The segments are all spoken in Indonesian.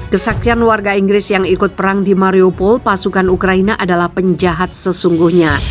Kesaksian warga Inggris yang ikut perang di Mariupol, pasukan Ukraina adalah penjahat sesungguhnya.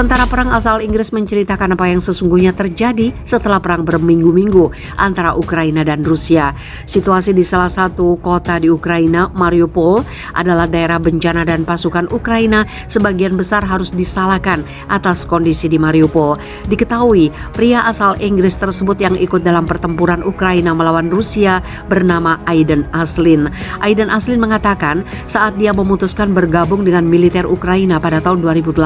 Tentara perang asal Inggris menceritakan apa yang sesungguhnya terjadi setelah perang berminggu-minggu antara Ukraina dan Rusia. Situasi di salah satu kota di Ukraina, Mariupol, adalah daerah bencana dan pasukan Ukraina sebagian besar harus disalahkan atas kondisi di Mariupol. Diketahui, pria asal Inggris tersebut yang ikut dalam pertempuran Ukraina melawan Rusia bernama Aiden Aslin. Aiden Aslin mengatakan saat dia memutuskan bergabung dengan militer Ukraina pada tahun 2018,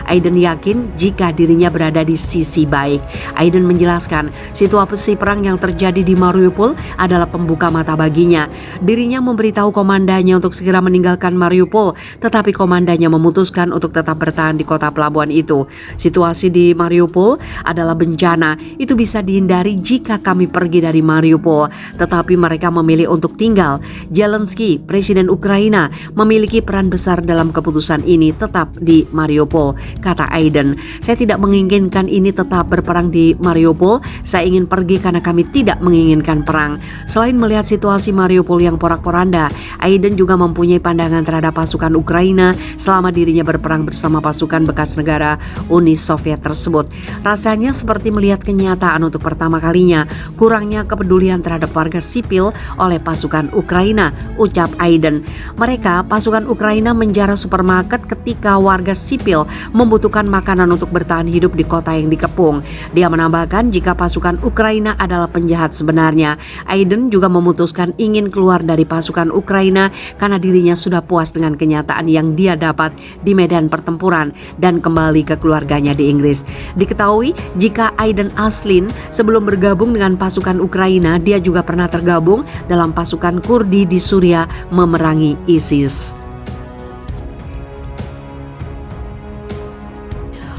Aiden yakin jika dirinya berada di sisi baik. Aiden menjelaskan situasi perang yang terjadi di Mariupol adalah pembuka mata baginya. Dirinya memberitahu komandannya untuk segera meninggalkan Mariupol, tetapi komandannya memutuskan untuk tetap bertahan di kota pelabuhan itu. Situasi di Mariupol adalah bencana. Itu bisa dihindari jika kami pergi dari Mariupol, tetapi mereka memilih untuk tinggal. Zelensky, Presiden Ukraina, memiliki peran besar dalam keputusan ini tetap di Mariupol, kata Aiden. Saya tidak menginginkan ini tetap berperang di Mariupol. Saya ingin pergi karena kami tidak menginginkan perang. Selain melihat situasi Mariupol yang porak-poranda, Aiden juga mempunyai pandangan terhadap pasukan Ukraina selama dirinya berperang bersama pasukan bekas negara Uni Soviet tersebut. Rasanya seperti melihat kenyataan untuk pertama kalinya, kurangnya kepedulian terhadap warga sipil oleh pasukan Ukraina, ucap Aiden. Mereka, pasukan Ukraina, menjarah supermarket ketika warga sipil membutuhkan makanan untuk bertahan hidup di kota yang dikepung. Dia menambahkan jika pasukan Ukraina adalah penjahat sebenarnya. Aiden juga memutuskan ingin keluar dari pasukan Ukraina karena dirinya sudah puas dengan kenyataan yang dia dapat di medan pertempuran dan kembali ke keluarganya di Inggris. Diketahui jika Aiden Aslin sebelum bergabung dengan pasukan Ukraina, dia juga pernah tergabung dalam pasukan Kurdi di Suriah memerangi ISIS.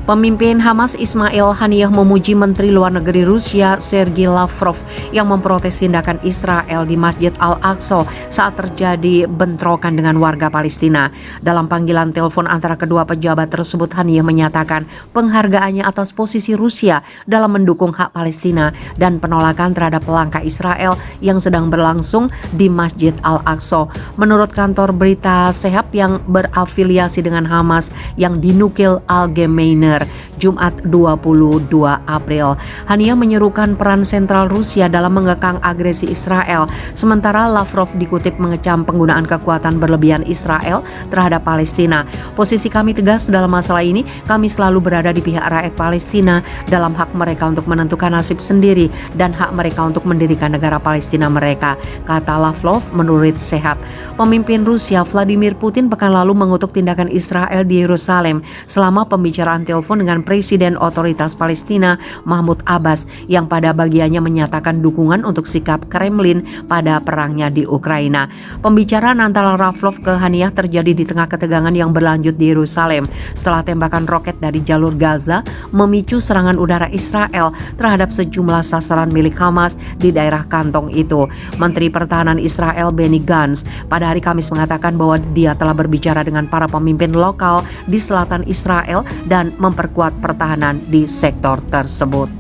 Pemimpin Hamas Ismail Haniyeh memuji Menteri Luar Negeri Rusia Sergei Lavrov yang memprotes tindakan Israel di Masjid Al-Aqsa saat terjadi bentrokan dengan warga Palestina. Dalam panggilan telepon antara kedua pejabat tersebut, Haniyeh menyatakan penghargaannya atas posisi Rusia dalam mendukung hak Palestina dan penolakan terhadap langkah Israel yang sedang berlangsung di Masjid Al-Aqsa. Menurut kantor berita Sehab yang berafiliasi dengan Hamas yang dinukil Allgemeiner Jumat 22 April, Haniyeh menyerukan peran sentral Rusia dalam mengekang agresi Israel, sementara Lavrov dikutip mengecam penggunaan kekuatan berlebihan Israel terhadap Palestina. Posisi kami tegas dalam masalah ini, kami selalu berada di pihak rakyat Palestina dalam hak mereka untuk menentukan nasib sendiri dan hak mereka untuk mendirikan negara Palestina mereka, kata Lavrov menurut Sehab. Pemimpin Rusia Vladimir Putin pekan lalu mengutuk tindakan Israel di Yerusalem selama pembicaraan telepon dengan Presiden Otoritas Palestina Mahmud Abbas yang pada bagiannya menyatakan dukungan untuk sikap Kremlin pada perangnya di Ukraina. Pembicaraan antara Lavrov ke Haniyeh terjadi di tengah ketegangan yang berlanjut di Yerusalem setelah tembakan roket dari jalur Gaza memicu serangan udara Israel terhadap sejumlah sasaran milik Hamas di daerah kantong itu. Menteri Pertahanan Israel Benny Gantz pada hari Kamis mengatakan bahwa dia telah berbicara dengan para pemimpin lokal di selatan Israel dan memperkuat pertahanan di sektor tersebut.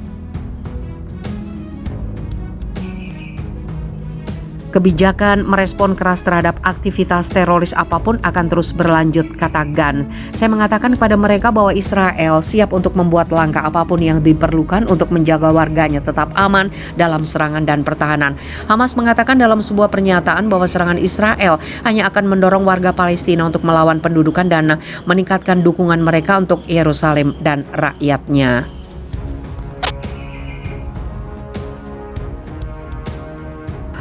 Kebijakan merespon keras terhadap aktivitas teroris apapun akan terus berlanjut, kata Gantz. Saya mengatakan kepada mereka bahwa Israel siap untuk membuat langkah apapun yang diperlukan untuk menjaga warganya tetap aman dalam serangan dan pertahanan. Hamas mengatakan dalam sebuah pernyataan bahwa serangan Israel hanya akan mendorong warga Palestina untuk melawan pendudukan dan meningkatkan dukungan mereka untuk Yerusalem dan rakyatnya.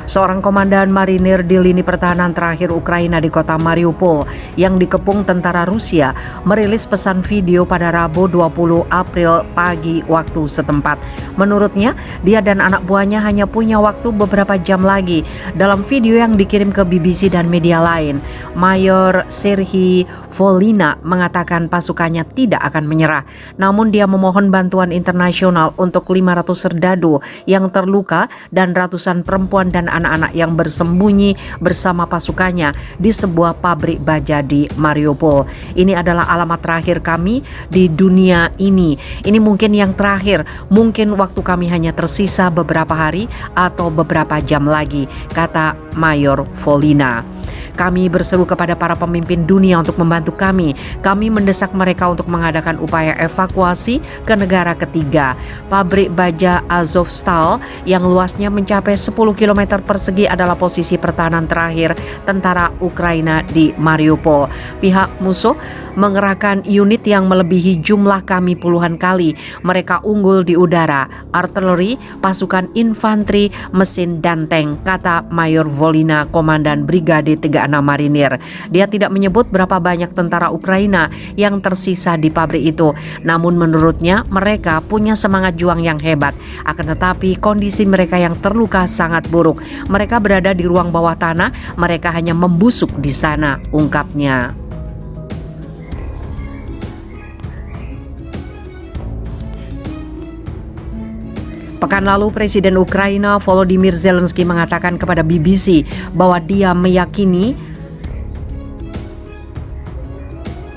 Seorang komandan marinir di lini pertahanan terakhir Ukraina di kota Mariupol yang dikepung tentara Rusia merilis pesan video pada Rabu 20 April pagi waktu setempat. Menurutnya, dia dan anak buahnya hanya punya waktu beberapa jam lagi. Dalam video yang dikirim ke BBC dan media lain, Mayor Serhiy Volina mengatakan pasukannya tidak akan menyerah. Namun dia memohon bantuan internasional untuk 500 serdadu yang terluka dan ratusan perempuan dan anak-anak yang bersembunyi bersama pasukannya di sebuah pabrik baja di Mariupol. Ini adalah alamat terakhir kami di dunia ini. Ini mungkin yang terakhir. Mungkin waktu kami hanya tersisa beberapa hari atau beberapa jam lagi, kata Mayor Volina. Kami berseru kepada para pemimpin dunia untuk membantu kami. Kami mendesak mereka untuk mengadakan upaya evakuasi ke negara ketiga. Pabrik baja Azovstal yang luasnya mencapai 10 km persegi adalah posisi pertahanan terakhir tentara Ukraina di Mariupol. Pihak musuh mengerahkan unit yang melebihi jumlah kami puluhan kali. Mereka unggul di udara, artileri, pasukan infanteri, mesin dan tank, kata Mayor Volina, Komandan Brigade 36 Marinir. Dia tidak menyebut berapa banyak tentara Ukraina yang tersisa di pabrik itu. Namun menurutnya mereka punya semangat juang yang hebat. Akan tetapi kondisi mereka yang terluka sangat buruk. Mereka berada di ruang bawah tanah, mereka hanya membusuk di sana, ungkapnya. Pekan lalu, Presiden Ukraina Volodymyr Zelensky mengatakan kepada BBC bahwa dia meyakini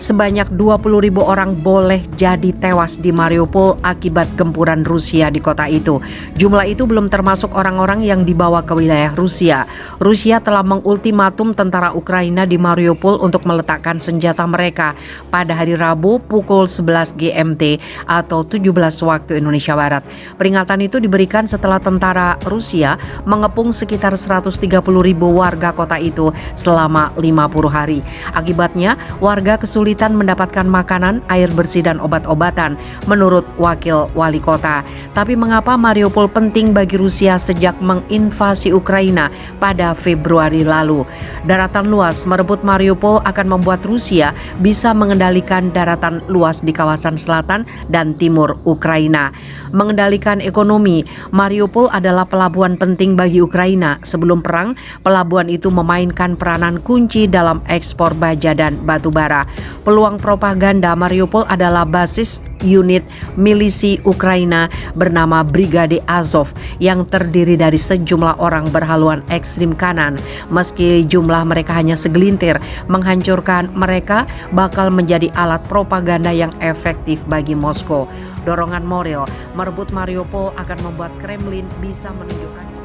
sebanyak 20.000 orang boleh jadi tewas di Mariupol akibat gempuran Rusia di kota itu. Jumlah itu belum termasuk orang-orang yang dibawa ke wilayah Rusia. Rusia telah mengultimatum tentara Ukraina di Mariupol untuk meletakkan senjata mereka pada hari Rabu pukul 11 GMT atau 17 waktu Indonesia Barat. Peringatan itu diberikan setelah tentara Rusia mengepung sekitar 130.000 warga kota itu selama 50 hari. Akibatnya, warga kesulitan mendapatkan makanan, air bersih dan obat-obatan, menurut wakil wali kota. Tapi mengapa Mariupol penting bagi Rusia sejak menginvasi Ukraina pada Februari lalu? Daratan luas merebut Mariupol akan membuat Rusia bisa mengendalikan daratan luas di kawasan selatan dan timur Ukraina. Mengendalikan ekonomi, Mariupol adalah pelabuhan penting bagi Ukraina. Sebelum perang, pelabuhan itu memainkan peranan kunci dalam ekspor baja dan batu bara. Peluang propaganda, Mariupol adalah basis unit milisi Ukraina bernama Brigade Azov yang terdiri dari sejumlah orang berhaluan ekstrim kanan. Meski jumlah mereka hanya segelintir, menghancurkan mereka bakal menjadi alat propaganda yang efektif bagi Moskow. Dorongan moral merebut Mariupol akan membuat Kremlin bisa menunjukkan